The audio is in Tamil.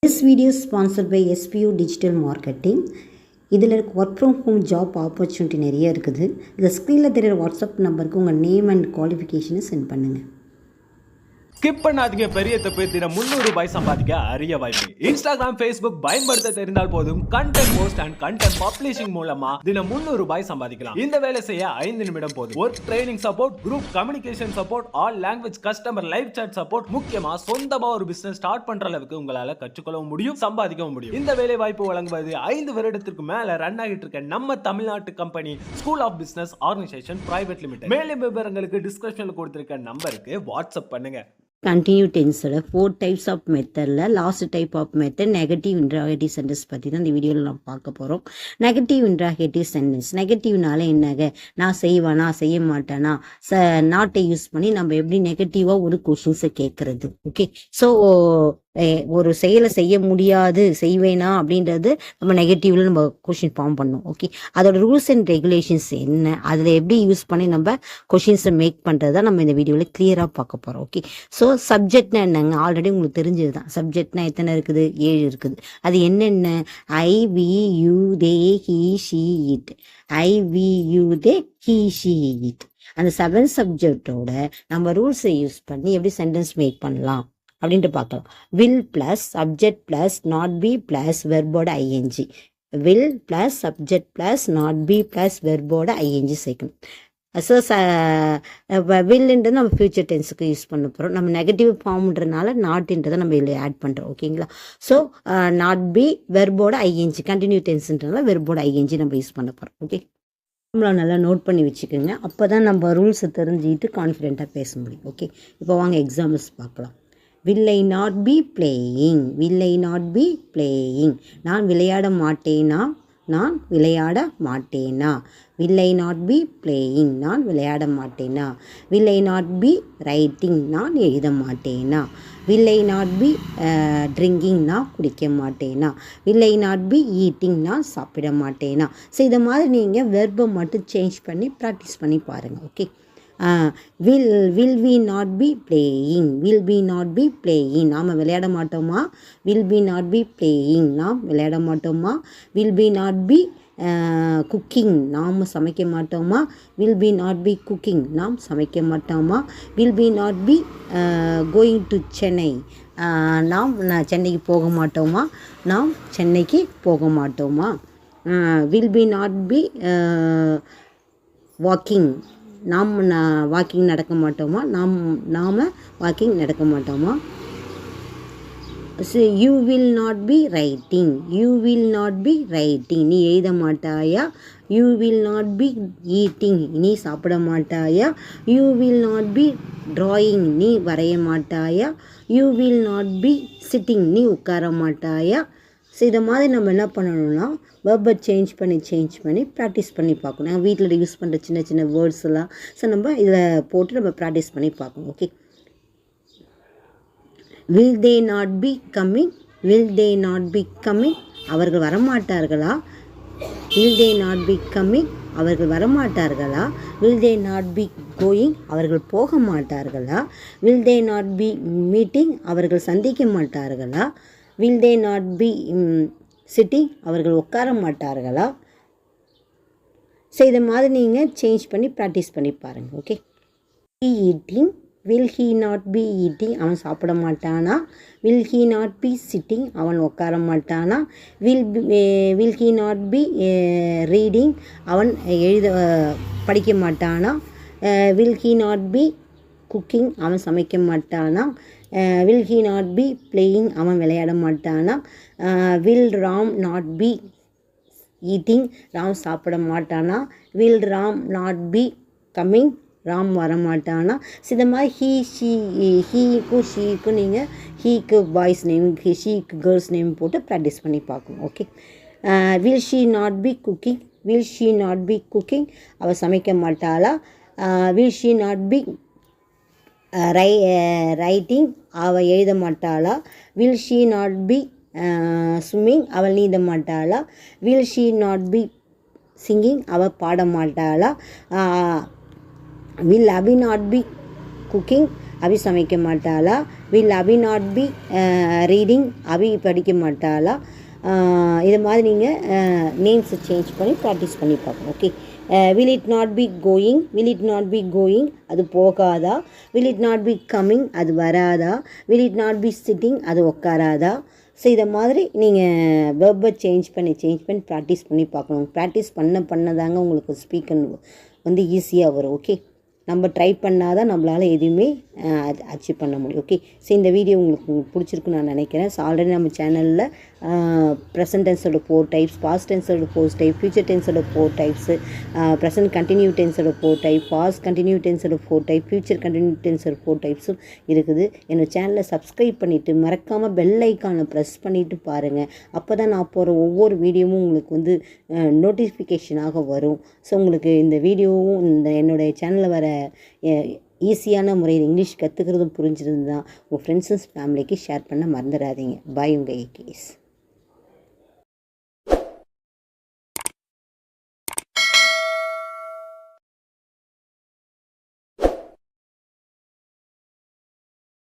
This video is sponsored by SPU Digital Marketing. இதில் work from home job opportunity நிறைய இருக்குது. இந்த ஸ்க்ரீனில் தெரிகிற வாட்ஸ்அப் நம்பருக்கு உங்கள் நேம் அண்ட் குவாலிஃபிகேஷனை சென்ட் பண்ணுங்கள். ஸ்கிப் பண்ணாதீங்க, பெரிய தப்பு. தினம் 300 ரூபாய் சம்பாதிக்க அரிய வாய்ப்பு. இன்ஸ்டாகிராம், ஃபேஸ்புக் பயன்படுத்த தெரிந்தால் போதும். Content post and content publishing மூலமா தினம் 300 ரூபாய் சம்பாதிக்கலாம். இந்த வேலை செய்ய 5 நிமிடம் போதும். Work training support, group communication support, all language customer live chat support, முக்கியமா சொந்தமா ஒரு பிசினஸ் ஸ்டார்ட் பண்ற அளவுக்கு உங்களால கற்றுக்கொள்ளவும் முடியும், சம்பாதிக்கவும் முடியும். இந்த வேலை வாய்ப்பு வழங்குவது 5 வருடத்திற்கு மேல ரன் ஆகிட்டு இருக்க நம்ம தமிழ்நாட்டு company school of business organisation private limited. மேலும் விவரங்களுக்கு டிஸ்கிரிப்ஷன்ல கொடுத்திருக்க நம்பருக்கு வாட்ஸ்அப் பண்ணுங்க. கண்டினியூ டென்ஸோட 4 டைப்ஸ் ஆஃப் மெத்தடில் last type of method negative interrogative sentence பற்றி தான் இந்த வீடியோவில் நம்ம பார்க்க போகிறோம். நெகட்டிவ் இன்ட்ராகேட்டிவ் சென்டென்ஸ், நெகட்டிவ்னால என்னங்க, நான் செய்வேனா செய்ய மாட்டேனா, நாட்டை யூஸ் பண்ணி நம்ம எப்படி நெகட்டிவாக ஒரு கொஷின்ஸை கேட்குறது. ஓகே, ஸோ ஒரு செயலை செய்ய முடியாது, செய்வேனா அப்படின்றது நம்ம நெகட்டிவ்ல நம்ம கொஷின் ஃபார்ம் பண்ணோம். ஓகே, அதோட ரூல்ஸ் அண்ட் ரெகுலேஷன்ஸ் என்ன, அதில் எப்படி யூஸ் பண்ணி நம்ம கொஷின்ஸை மேக் பண்ணுறது தான் நம்ம இந்த வீடியோவில் கிளியராக பார்க்க போகிறோம். ஓகே, ஸோ சப்ஜெக்ட்னா என்னங்க, ஆல்ரெடி உங்களுக்கு தெரிஞ்சது தான். சப்ஜெக்ட்னா எத்தனை இருக்குது? 7 இருக்குது. அது என்னென்ன? I, we, you, they, he, she, it. I, we, you, they, he, she, it. அந்த 7 சப்ஜெக்டோட நம்ம ரூல்ஸை யூஸ் பண்ணி எப்படி சென்டென்ஸ் மேக் பண்ணலாம் அப்படின்ட்டு பார்க்கலாம். Will plus subject plus not be plus வெர்போட ING. Will plus subject plus not be plus வெர்போட ஐஎன்ஜி சேர்க்கணும். ஸோ வில்ன்றது நம்ம ஃபியூச்சர் டென்ஸுக்கு யூஸ் பண்ண போகிறோம். நம்ம நெகட்டிவ் ஃபார்ம்ன்றனால நாட்ன்றதை நம்ம இதில் ஆட் பண்ணுறோம். ஓகேங்களா, ஸோ நாட் பி வெர்போட ஐஎன்ஜி, கண்டினியூ டென்ஸ்ன்றனால வெர்போட ஐஎன்ஜி நம்ம யூஸ் பண்ண போகிறோம். ஓகே, நம்மளை நல்லா நோட் பண்ணி வச்சுக்கோங்க, அப்போ தான் நம்ம ரூல்ஸை தெரிஞ்சுக்கிட்டு கான்ஃபிடென்ட்டாக பேச முடியும். ஓகே, இப்போ வாங்க எக்ஸாம்பிள்ஸ் பார்க்கலாம். will I not be playing, will I not be playing, நான் விளையாட மாட்டேனா, நான் விளையாட மாட்டேனா. will I not be playing, நான் விளையாட மாட்டேனா. will I not be writing, நான் எழுத மாட்டேனா. will I not be drinking, நான் குடிக்க மாட்டேனா. will I not be eating, நான் சாப்பிட மாட்டேனா. ஸோ இதை மாதிரி நீங்கள் வெர்பை மட்டும் சேஞ்ச் பண்ணி ப்ராக்டிஸ் பண்ணி பாருங்கள். Okay, will we not be playing, will we not be playing, நாம் விளையாட மாட்டோமா. will we not be playing, நாம் விளையாட மாட்டோமா. will we not be cooking, நாம் சமைக்க மாட்டோமா. will we not be cooking, நாம் சமைக்க மாட்டோமா. will we not be going to Chennai, நாம் சென்னைக்கு போக மாட்டோமா. நாம் சென்னைக்கு போக மாட்டோமா. will we not be walking, நாம் வாக்கிங் நடக்க மாட்டோமா. நாம் வாக்கிங் நடக்க மாட்டோமா. So you will not be writing, you will not be writing, நீ எழுத மாட்டாயா. You will not be eating, நீ சாப்பிட மாட்டாயா. You will not be drawing, நீ வரைய மாட்டாயா. You will not be sitting, நீ உட்கார மாட்டாயா. ஸோ இதை மாதிரி நம்ம என்ன பண்ணணும்னா வெர்பை சேஞ்ச் பண்ணி ப்ராக்டிஸ் பண்ணி பார்க்கணும். நாங்கள் வீட்டில் யூஸ் பண்ணுற சின்ன சின்ன வேர்ட்ஸ் எல்லாம் ஸோ நம்ம இதில் போட்டு நம்ம ப்ராக்டிஸ் பண்ணி பார்க்கணும். Okay, will they not be coming, will they not be coming, அவர்கள் வரமாட்டார்களா. Will they not be coming, அவர்கள் வரமாட்டார்களா. Will they not be going, அவர்கள் போக மாட்டார்களா. Will they not be meeting, அவர்கள் சந்திக்க மாட்டார்களா. will they not be sitting, அவர்கள் உட்கார மாட்டார்களா. ஸோ இதை மாதிரி நீங்கள் சேஞ்ச் பண்ணி ப்ராக்டிஸ் பண்ணி பாருங்கள். Okay, eating, will he not be eating, அவன் சாப்பிட மாட்டானா. will he not be sitting, அவன் உட்கார மாட்டானா. will he not be reading, அவன் படிக்க மாட்டானா. will he not be cooking, அவன் சமைக்க மாட்டானா. will he not be playing, அவன் விளையாட மாட்டானா. will Ram not be eating, Ram சாப்பிட மாட்டானா. will Ram not be coming, Ram வரமாட்டானா. ஸோ இந்த மாதிரி ஹீக்கு ஷீக்கு நீங்கள் ஹீக்கு பாய்ஸ் நேம், ஷீக்கு கேர்ள்ஸ் நேம் போட்டு ப்ராக்டிஸ் பண்ணி பார்க்கணும். Okay, will she not be cooking, will she not be cooking, அவள் சமைக்க மாட்டாளா. will she not be writing, அவள் எழுத மாட்டாளா. Will she not be swimming, அவள் நீந்த மாட்டாளா. Will she not be singing, அவள் பாட மாட்டாளா. Will Abhi not be cooking, Abhi சமைக்க மாட்டாளா? Will Abhi not be reading? Abhi படிக்க மாட்டாளா? இது மாதிரி நீங்கள் நேம்ஸை சேஞ்ச் பண்ணி ப்ராக்டிஸ் பண்ணி பார்க்கணும். Okay. Will it not be going? Will it not be going? அது போகாதா? Will it not be coming? அது வராதா? Will it not be sitting? அது உட்காராதா? ஸோ இதை மாதிரி நீங்கள் வெர்பை சேஞ்ச் பண்ணி ப்ராக்டிஸ் பண்ணி பார்க்கணும். ப்ராக்டிஸ் பண்ணதாங்க உங்களுக்கு ஸ்பீக்கர் வந்து ஈஸியாக வரும். ஓகே. நம்ம ட்ரை பண்ணால் தான் நம்மளால் எதுவுமே அச்சீவ் பண்ண முடியும். ஓகே. ஸோ இந்த வீடியோ உங்களுக்கு பிடிச்சிருக்குன்னு நான் நினைக்கிறேன். ஸோ ஆல்ரெடி நம்ம சேனலில் ப்ரெசன்ட் டென்ஸோட 4 டைப்ஸ், பாஸ்ட் டென்ஸோட 4 டைப், ஃபியூச்சர் டென்ஸோட 4 டைப்ஸு, ப்ரெசன்ட் கண்டினியூ டென்ஸோட 4 டைப், பாஸ்ட் கண்டினியூ டென்ஸோட 4 டைப், ஃபியூச்சர் கண்டினியூ டென்ஸோட 4 டைப்ஸும் இருக்குது. என்னோடய சேனலை சப்ஸ்கிரைப் பண்ணிவிட்டு மறக்காமல் பெல் ஐக்கானை ப்ரெஸ் பண்ணிவிட்டு பாருங்கள். அப்போ தான் நான் போகிற ஒவ்வொரு வீடியோவும் உங்களுக்கு வந்து நோட்டிஃபிகேஷனாக வரும். ஸோ உங்களுக்கு இந்த வீடியோவும் இந்த என்னுடைய சேனலில் வர ஈஸியான முறையில் இங்கிலீஷ் கற்றுக்கிறதும் புரிஞ்சிருந்தா உங்கள் ஃப்ரெண்ட்ஸ் அண்ட் ஃபேமிலிக்கு ஷேர் பண்ண மறந்துடாதீங்க. பாய், உங்கள் ஏகேஎஸ்.